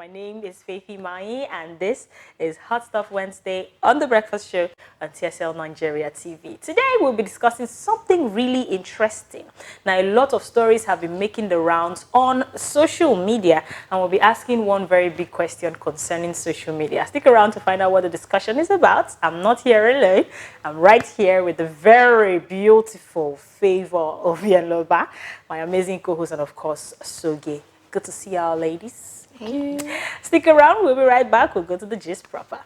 My name is Faithy Mai, and this is Hot Stuff Wednesday on The Breakfast Show on TSLNIGERIA TV. Today, we'll be discussing something really interesting. Now, a lot of stories have been making the rounds on social media, and we'll be asking one very big question concerning social media. Stick around to find out what the discussion is about. I'm not here alone. I'm right here with the very beautiful Favor of Yeloba, my amazing co-host, and of course, Soge. Good to see y'all, ladies. Thank you. Stick around, we'll be right back. We'll go to the gist proper.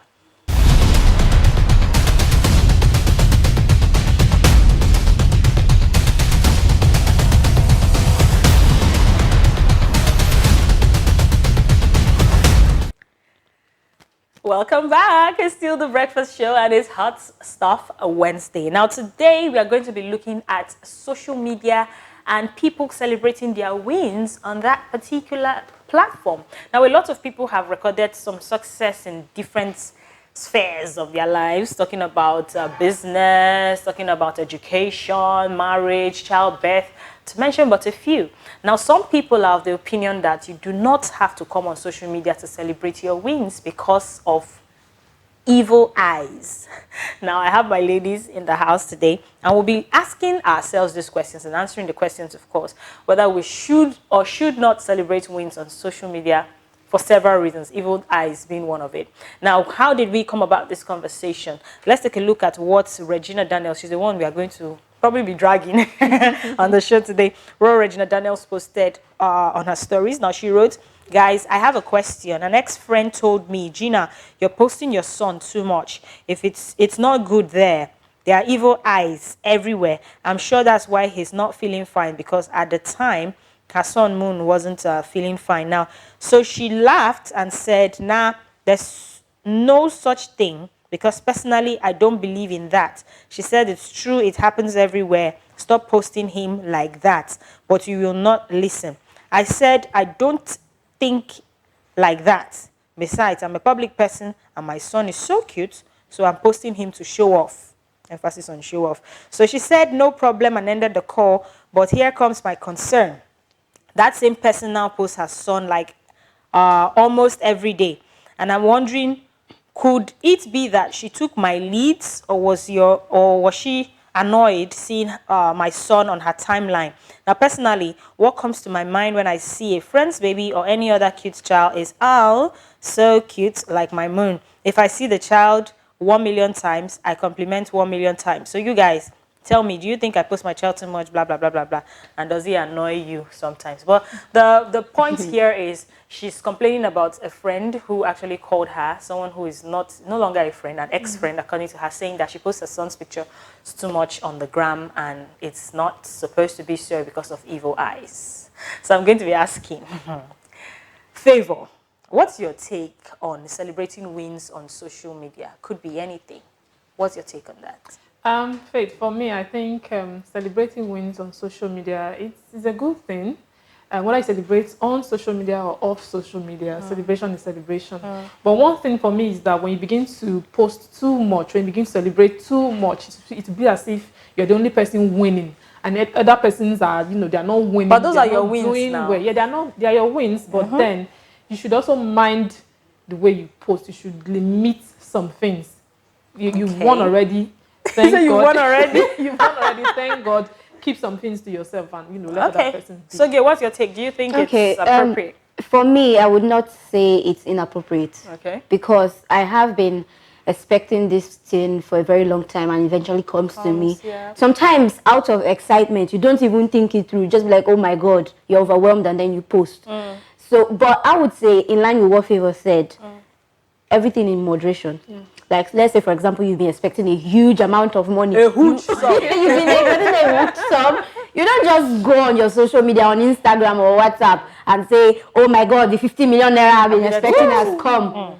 Welcome back. It's still The Breakfast Show and it's Hot Stuff Wednesday. Now today we are going to be looking at social media and people celebrating their wins on that particular platform. Now, a lot of people have recorded some success in different spheres of their lives, talking about business, talking about education, marriage, childbirth, to mention but a few. Now, some people are of the opinion that you do not have to come on social media to celebrate your wins because of evil eyes. Now, I have my ladies in the house today, and we'll be asking ourselves these questions and answering the questions, of course, whether we should or should not celebrate wins on social media for several reasons, evil eyes being one of it. Now, how did we come about this conversation? Let's take a look at what Regina Daniels, she's the one we are going to probably be dragging on the show today. Regina Daniels posted on her stories. Now, she wrote, "Guys, I have a question. An ex-friend told me, Gina, you're posting your son too much. If it's not good there. There are evil eyes everywhere. I'm sure that's why he's not feeling fine, because at the time, her son Moon wasn't feeling fine." Now, so she laughed and said, "Nah, there's no such thing, because personally, I don't believe in that." She said, "It's true, it happens everywhere. Stop posting him like that." But you will not listen. I said, "I don't think like that. Besides, I'm a public person and my son is so cute, so I'm posting him to show off." Emphasis on show off. So she said, "No problem," and ended the call. But here comes my concern. That same person now posts her son like almost every day. And I'm wondering, could it be that she took my leads, or was she annoyed seeing my son on her timeline? Now, personally, what comes to my mind when I see a friend's baby or any other cute child is, "Oh, so cute, like my Moon." If I see the child 1 million times, I compliment 1 million times. So you guys, tell me, do you think I post my child too much, blah, blah, blah, blah, blah? And does he annoy you sometimes? But the point here is she's complaining about a friend who actually called her, someone who is no longer a friend, an ex-friend, according to her, saying that she posts her son's picture too much on the gram and it's not supposed to be so because of evil eyes. So I'm going to be asking, Favor, what's your take on celebrating wins on social media? Could be anything. What's your take on that? Faith, for me, I think celebrating wins on social media, it's a good thing. Whether I celebrate on social media or off social media, celebration is celebration. But one thing for me is that when you begin to post too much, when you begin to celebrate too much, it will be as if you're the only person winning. And other persons are, they are not winning. But those are your wins now. Well. Yeah, they are your wins, but then you should also mind the way you post. You should limit some things. You've won already. Thank God. You won already? You've won already. Thank God. Keep some things to yourself and, let other person be. So, what's your take? Do you think it's appropriate? For me, I would not say it's inappropriate. Okay. Because I have been expecting this thing for a very long time and eventually comes to me. Yeah. Sometimes out of excitement, you don't even think it through. Just be like, oh my God, you're overwhelmed, and then you post. So, but I would say, in line with what Favor said, everything in moderation. Like, let's say, for example, you've been expecting a huge amount of money. A huge sum. You've been expecting a huge sum. You don't just go on your social media, on Instagram or WhatsApp, and say, oh my God, the 50 million naira I've been expecting has come.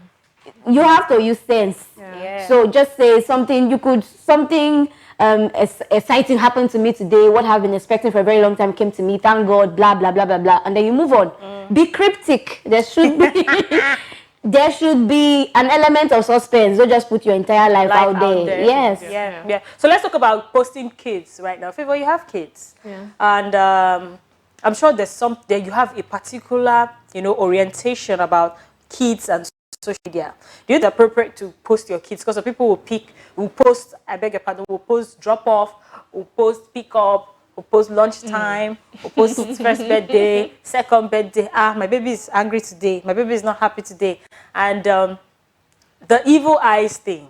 You have to use sense. Yeah. So just say something, exciting happened to me today. What I've been expecting for a very long time came to me. Thank God, blah, blah, blah, blah, blah. And then you move on. Be cryptic. There should be... There should be an element of suspense. Don't just put your entire life out there. Yes. Yeah. So let's talk about posting kids right now. Favor, you have kids. Yeah. And I'm sure there's you have a particular, orientation about kids and social media? Do you think it's appropriate to post your kids? Because some people will post, I beg your pardon, will post drop off, will post pick up, will post lunchtime, will post first birthday, second birthday. My baby is angry today. My baby is not happy today. And the evil eyes thing.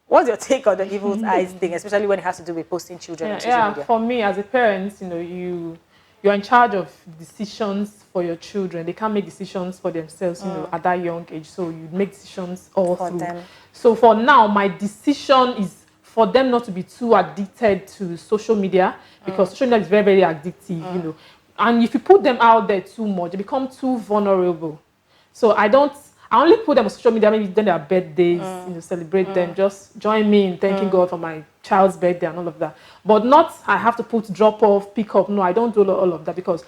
What's your take on the evil eyes thing, especially when it has to do with posting children on social media? For me, as a parent, you're in charge of decisions for your children. They can't make decisions for themselves, at that young age. So you make decisions all through. Them. So for now, my decision is for them not to be too addicted to social media, because social media is very, very addictive, And if you put them out there too much, they become too vulnerable. So I only put them on social media maybe during their birthdays, celebrate them, just join me in thanking God for my child's birthday and all of that. But not, I have to put drop off, pick up. No, I don't do all of that, because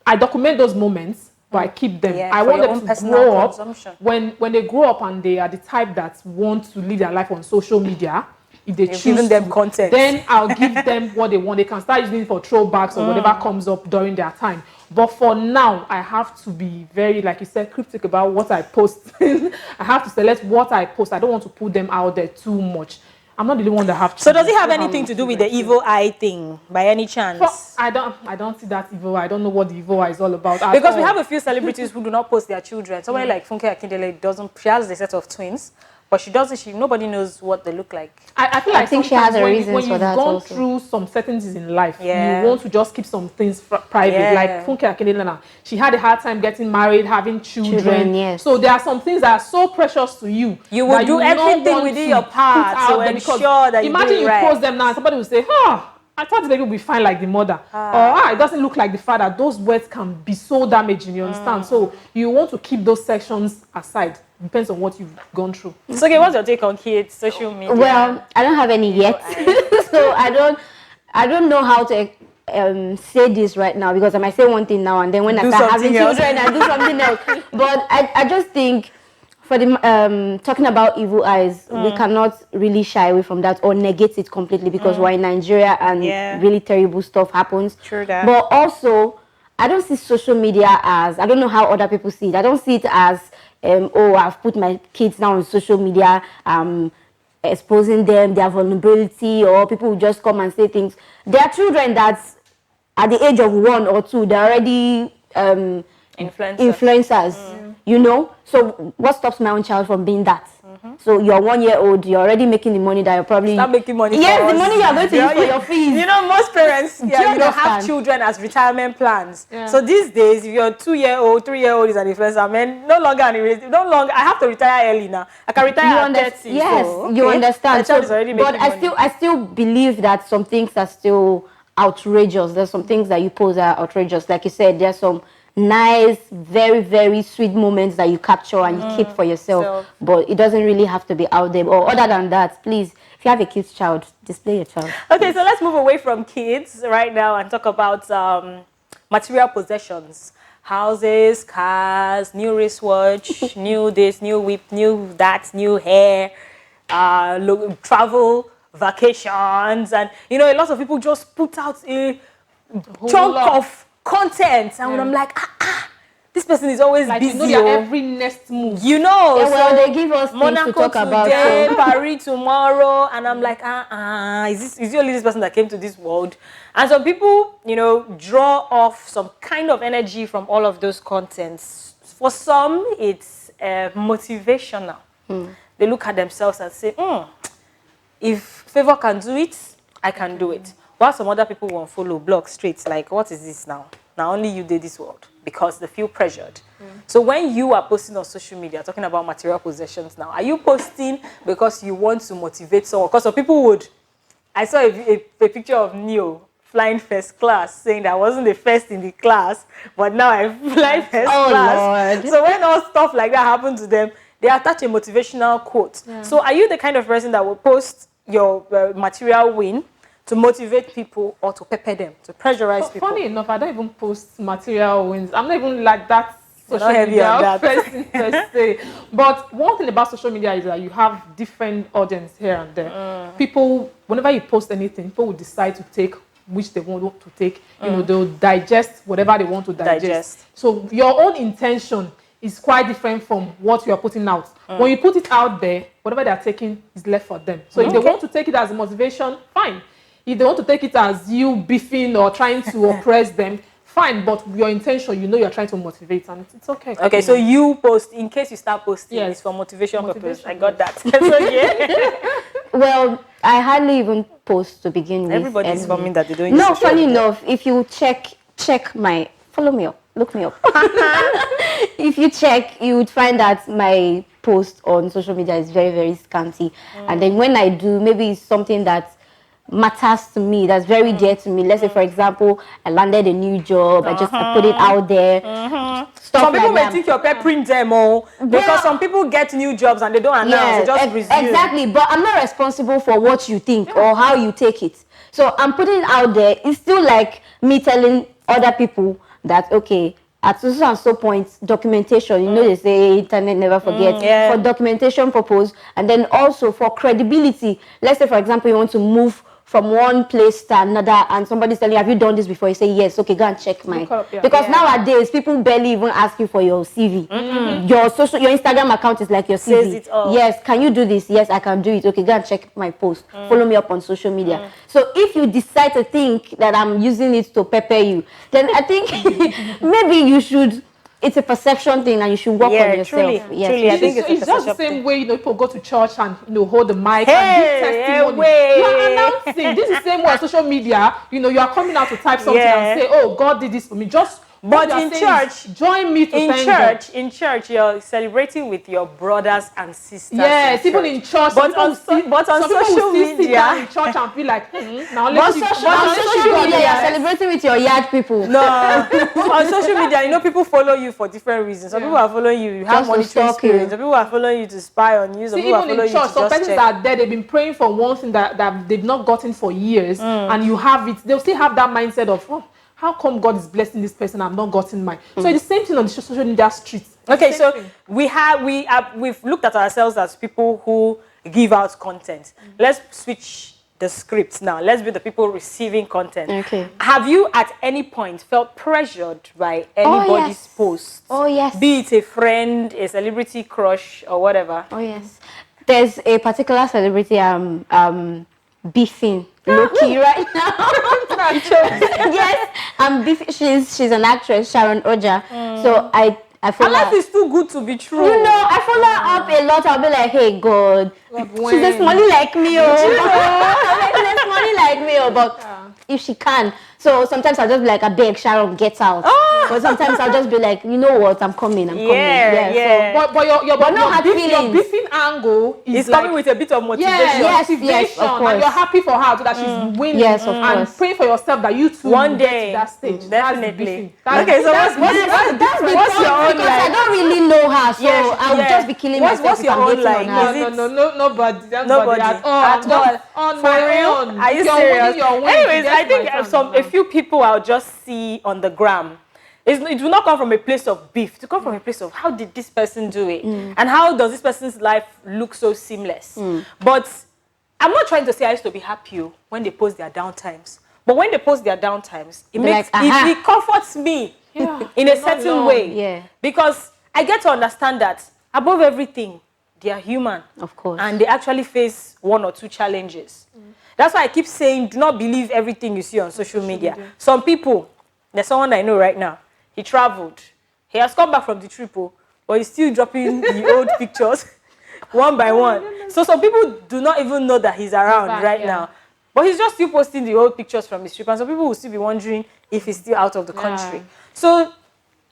I document those moments, but I keep them. I want them to grow up. When they grow up and they are the type that want to live their life on social media, if they choose them content, then I'll give them what they want. They can start using it for throwbacks or whatever comes up during their time. But for now, I have to be very, like you said, cryptic about what I post. I have to select what I post. I don't want to put them out there too much. I'm not the only one that have. So does it have anything to do with the evil eye thing, by any chance? I don't see that evil. I don't know what the evil eye is all about. Because we have a few celebrities who do not post their children. Somebody like Funke Akindele doesn't. She has a set of twins, but she doesn't. Nobody knows what they look like. I think she has a reason for that. When you've gone also through some certainties in life, you want to just keep some things private. Like Funke Akindele, she had a hard time getting married, having children. Yes. So there are some things that are so precious to you. You will do everything within your power to ensure that you do it right. Imagine you post them now, and somebody will say, I thought the baby would be fine like the mother. Or, it doesn't look like the father. Those words can be so damaging, you understand? So you want to keep those sections aside. Depends on what you've gone through. So, okay, what's your take on kids, social media? Well, I don't have any yet. So I don't know how to say this right now, because I might say one thing now and then when I start having children, I do something else. But I just think, for the talking about evil eyes, we cannot really shy away from that or negate it completely, because we're in Nigeria and really terrible stuff happens. True that. But also, I don't see social media as, I don't know how other people see it. I don't see it as, I've put my kids now on social media, exposing them, their vulnerability, or people will just come and say things. There are children that at the age of 1 or 2, they're already influencers. So what stops my own child from being that? So you're 1 year old, you're already making the money that you're probably... Start making money. Yes, the money you're going to use for your fees. Most parents have children as retirement plans. So these days, if you're 2-year-old, 3-year-old is an influencer, man, no longer I have to retire early now. I can retire at 30. Yes, you understand. But I still believe that some things are still outrageous. There's some things that you post are outrageous. Like you said, there's some nice, very, very sweet moments that you capture and you keep for yourself, but it doesn't really have to be out there. Or other than that, please, if you have a kid's child, display your child. Okay, so let's move away from kids right now and talk about material possessions. Houses, cars, new wristwatch, new this, new whip, new that, new hair, travel, vacations, and a lot of people just put out a chunk of content, and when I'm like, this person is always busy. Their every next move. So they give us Monaco things to talk about today, Paris tomorrow, and I'm like, is it only this person that came to this world? And some people, draw off some kind of energy from all of those contents. For some, it's motivational. They look at themselves and say, if Favor can do it, I can do it. While some other people won't follow, block straight, like, what is this now? Now only you did this world, because they feel pressured. So when you are posting on social media, talking about material possessions now, are you posting because you want to motivate someone? Because some people would. I saw a picture of Neo flying first class, saying that I wasn't the first in the class, but now I fly first class. Lord. So when all stuff like that happens to them, they attach a motivational quote. So are you the kind of person that will post your material win to motivate people or to pepper them, to pressurize people? Funny enough, I don't even post material wins. I'm not even like that social media person per se. But one thing about social media is that you have different audience here and there. People, whenever you post anything, people will decide to take which they want to take. They'll digest whatever they want to digest. So your own intention is quite different from what you are putting out. When you put it out there, whatever they are taking is left for them. So if they want to take it as a motivation, fine. If they want to take it as you beefing or trying to oppress them, fine. But your intention, you know, you're trying to motivate, and it's okay. Okay, so you post in case you start posting. Yes, it's for motivation purpose. I got that. Well, I hardly even post to begin with. Everybody's forming that they don't. No, funny enough, if you check my, follow me up, look me up. If you check, you would find that my post on social media is very, very scanty. And then when I do, maybe it's something that matters to me, that's very dear to me. Let's say, for example, I landed a new job, I put it out there. Some people may think you're peppering them all because some people get new jobs and they don't announce, they just resume. Exactly, but I'm not responsible for what you think or how you take it. So I'm putting it out there. It's still like me telling other people that, okay, at so and so point, documentation, you know, they say internet never forgets, for documentation purpose, and then also for credibility. Let's say, for example, you want to move from one place to another and somebody's telling you, have you done this before? You say yes. Okay, go and check mine. Because nowadays people barely even ask you for your CV. Your Instagram account is like your CV. Says it all. Yes, can you do this? Yes, I can do it. Okay, go and check my post. Follow me up on social media. So if you decide to think that I'm using it to pepper you, then I think maybe you should. It's a perception thing, and you should work on yourself. Truly, I think it's just the same way, you know, people go to church and, you know, hold the mic and give testimony. You are announcing. This is the same way on social media. You know, you are coming out to type something and say, "Oh, God did this for me." But in church, join me to thank God. In church, you're celebrating with your brothers and sisters. Yes, even in church. But on social media, sit down in church and feel like, now let's on social media, you're celebrating with your yard people. No, on social media, you know, people follow you for different reasons. Some people are following you. You have monetary experience. Some people are following you to spy on you. Some people are following you to just check. Some persons are there. They've been praying for one thing that they've not gotten for years, and you have it. They'll still have that mindset of, oh, how come God is blessing this person? I've not gotten mine. So it's the same thing on the social media streets. Okay, so we've looked at ourselves as people who give out content. Let's switch the script now. Let's be the people receiving content. Okay. Have you at any point felt pressured by anybody's post? Oh yes. Be it a friend, a celebrity crush, or whatever. Oh yes. There's a particular celebrity beefing low-key right now. Yes, I'm beefing. She's an actress, Sharon Oja. So I follow her. Life is too good to be true. You know, I follow her up a lot. I'll be like, hey God, she's a smallie like me, she's a smallie like me, but if she can. So sometimes I'll just be like, I beg Sharon, get out. But sometimes I'll just be like, you know what, I'm coming. So, but your beefing angle is coming with a bit of motivation. Yes, of course. And you're happy for her so that she's winning. Yes, of course. And pray for yourself that you too one get day to that stage. Definitely. Okay, so that's your own life? I don't really know her, so I would just be killing myself. What's your own life? No, nobody at all. On my own. Are you serious? Anyways, I think a few people I'll just see on the gram. It will not come from a place of beef. It will come from a place of how did this person do it? And how does this person's life look so seamless? But I'm not trying to say I used to be happy when they post their downtimes. But when they post their downtimes, it comforts me in a certain way. Yeah. Because I get to understand that above everything, they are human. Of course. And they actually face one or two challenges. That's why I keep saying, do not believe everything you see on social media. Some people, there's someone I know right now, he traveled. He has come back from the trip, but he's still dropping the old pictures one by one. So some people do not even know that he's around right now. But he's just still posting the old pictures from his trip. And some people will still be wondering if he's still out of the country. So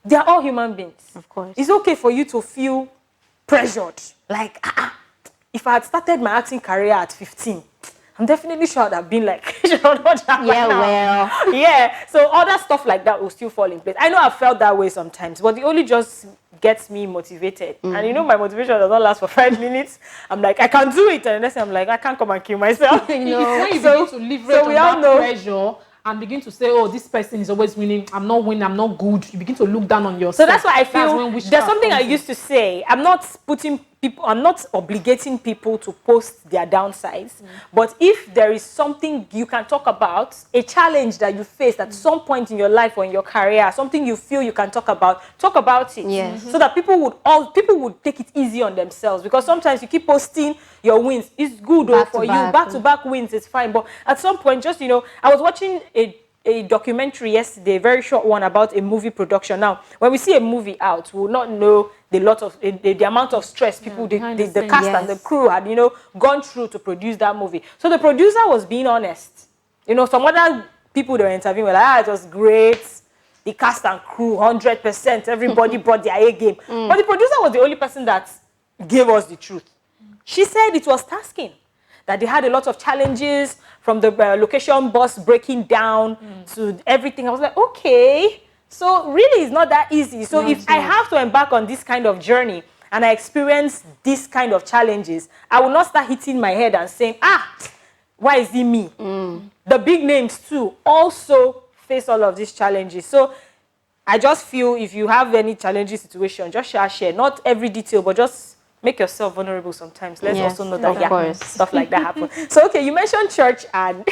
they're all human beings. Of course. It's okay for you to feel pressured. Like, if I had started my acting career at 15, I'm definitely sure I'd have been like, so other stuff like that will still fall in place. I know I've felt that way sometimes, but it only just gets me motivated. And you know, my motivation does not last for 5 minutes. I'm like, I can do it. And then I'm like, I can't come and kill myself. It's when you begin to leverage on that pressure and begin to say, oh, this person is always winning. I'm not winning. I'm not good. You begin to look down on yourself. So that's why I feel there's something I used to say. I'm not putting I'm not obligating people to post their downsides, but if there is something you can talk about, a challenge that you faced at some point in your life or in your career, something you feel you can talk about it. Yes. So that people would take it easy on themselves, because sometimes you keep posting your wins. It's good for you, back-to-back wins, it's fine. But at some point, just, I was watching a documentary yesterday, a very short one, about a movie production. Now, when we see a movie out, we will not know the amount of stress people, the cast and the crew had, gone through to produce that movie. So the producer was being honest. Some other people they were interviewing were like, it was great. The cast and crew, 100%. Everybody brought their A game. But the producer was the only person that gave us the truth. She said it was tasking, that they had a lot of challenges, from the location bus breaking down to everything. I was like, okay, so really it's not that easy. So if I have to embark on this kind of journey and I experience this kind of challenges, I will not start hitting my head and saying, why is it me? The big names too also face all of these challenges. So I just feel if you have any challenging situation, just share. Not every detail, but just make yourself vulnerable sometimes. Let's also know that stuff like that happens. So, okay, you mentioned church and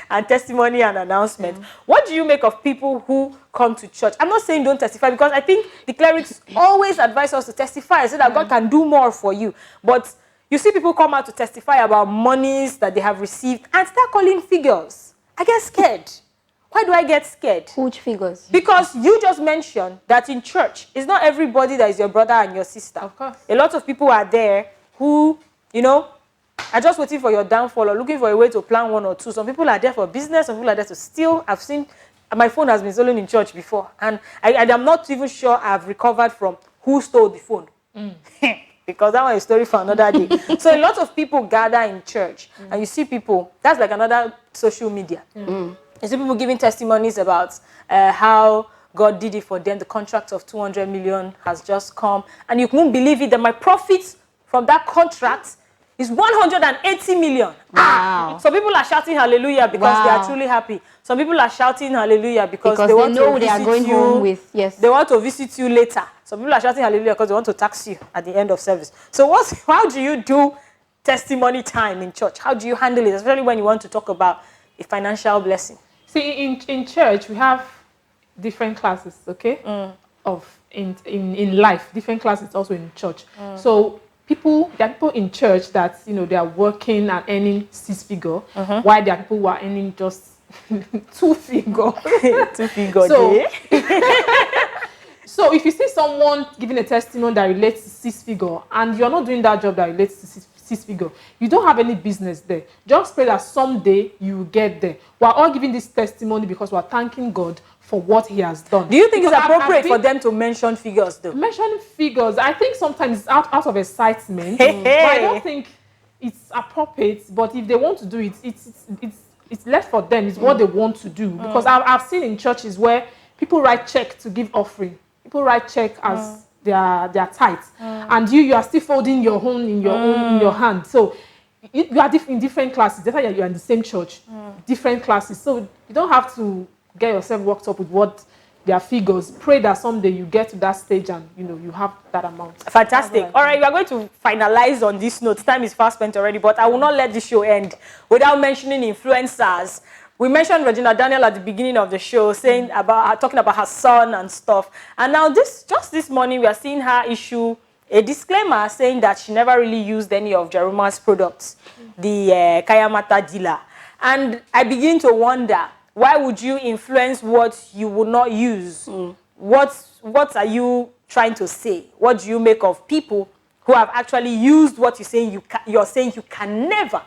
and testimony and announcement. What do you make of people who come to church? I'm not saying don't testify, because I think the clerics always advise us to testify so that God can do more for you. But you see people come out to testify about monies that they have received and start calling figures. I get scared. Why do I get scared? Which figures? Because you just mentioned that in church, it's not everybody that is your brother and your sister. Of course. A lot of people are there who, are just waiting for your downfall or looking for a way to plan one or two. Some people are there for business, some people are there to steal. I've seen, my phone has been stolen in church before, and I'm not even sure I've recovered from who stole the phone. Because that one is a story for another day. So a lot of people gather in church, and you see people, that's like another social media. You see people giving testimonies about how God did it for them. The contract of 200 million has just come. And you won't believe it that my profits from that contract is 180 million. Wow. Some people are shouting hallelujah because they are truly happy. Some people are shouting hallelujah because they want know to they are visit going you. home with, They want to visit you later. Some people are shouting hallelujah because they want to tax you at the end of service. So how do you do testimony time in church? How do you handle it, especially when you want to talk about a financial blessing? See, in church, we have different classes, okay? In life, different classes also in church. So there are people in church that, they are working and earning 6 figure, while there are people who are earning just 2 figure. 2 figure. So if you see someone giving a testimony that relates to 6 figure, and you're not doing that job that relates to 6 figure, you don't have any business there. Just pray that someday you will get there. We're all giving this testimony because we're thanking God for what he has done. Do you think it's appropriate for them to mention figures though? Mentioning figures, I think sometimes it's out of excitement. But I don't think it's appropriate. But if they want to do it, it's left for them. It's what they want to do. Because I've seen in churches where people write check to give offering. People write check as their tithes, and you are still folding your own in your hand. So you are in different classes. That's why you're in the same church, different classes. So you don't have to get yourself worked up with what their figures. Pray that someday you get to that stage and you have that amount. Fantastic. All right, we are going to finalize on this note. Time is fast spent already, but I will not let this show end without mentioning influencers. We mentioned Regina Daniel at the beginning of the show, talking about her son and stuff. And now just this morning, we are seeing her issue a disclaimer saying that she never really used any of Jeruma's products, the Kayamata dealer. And I begin to wonder, why would you influence what you would not use? What are you trying to say? What do you make of people who have actually used what you're saying you can never?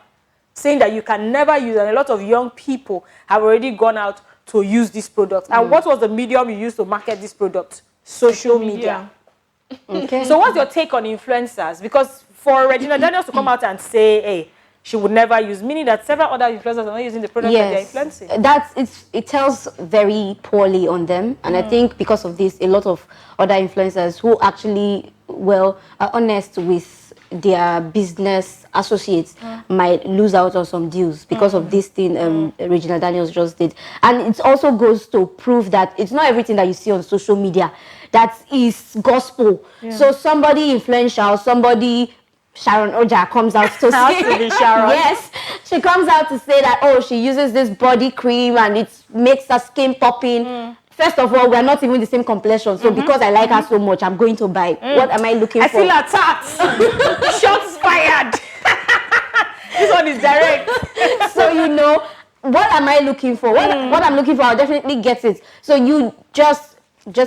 Saying that you can never use, and a lot of young people have already gone out to use this product. And what was the medium you used to market this product? Social media. Okay. So what's your take on influencers? Because for Regina Daniels to come out and say, hey, she would never use, meaning that several other influencers are not using the product that they're influencing. It tells very poorly on them. And I think because of this, a lot of other influencers who actually, are honest with their business associates might lose out on some deals because of this thing Regina Daniels just did. And it also goes to prove that it's not everything that you see on social media that is gospel. So somebody influential, somebody Sharon Oja comes out to say, to be Sharon. yes, she comes out to say that, oh, she uses this body cream and it makes her skin popping. First of all, we're not even the same complexion, so because I like her so much, I'm going to buy. What am I looking for? I feel attacked. Shots fired. This one is direct. So you know, what am I looking for? What I'm looking for, I'll definitely get it. So you just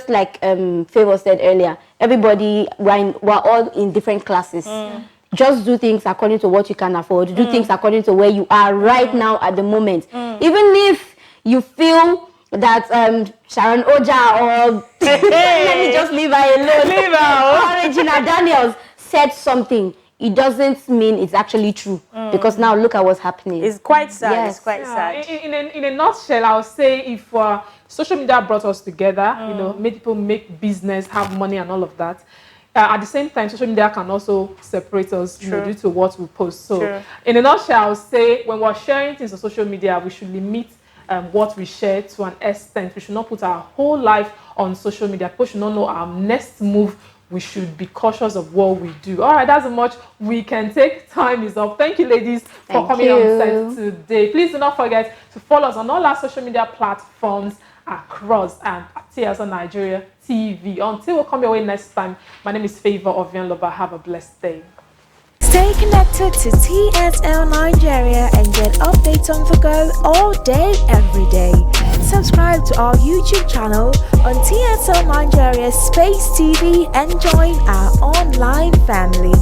like Favor said earlier, everybody, we're all in different classes. Just do things according to what you can afford. Do things according to where you are right now at the moment. Even if you feel that Sharon Oja or let me just leave her alone. Leave her. Or Regina Daniels said something, it doesn't mean it's actually true. Because now look at what's happening. It's quite sad. Yes. It's quite sad. In a nutshell, I would say if social media brought us together, you know, made people make business, have money and all of that, at the same time, social media can also separate us, you know, due to what we post. So in a nutshell, I would say when we're sharing things on social media, we should limit what we share to an extent. We should not put our whole life on social media. People should not know our next move. We should be cautious of what we do. All right, that's how much we can take. Time is up. Thank you, ladies, for coming on set today. Please do not forget to follow us on all our social media platforms across and TSL Nigeria TV. Until we come your way next time, my name is Favor Ovianloba. Have a blessed day. Stay connected to TSL Nigeria and get updates on the go all day, every day. Subscribe to our YouTube channel on TSL Nigeria Space TV and join our online family.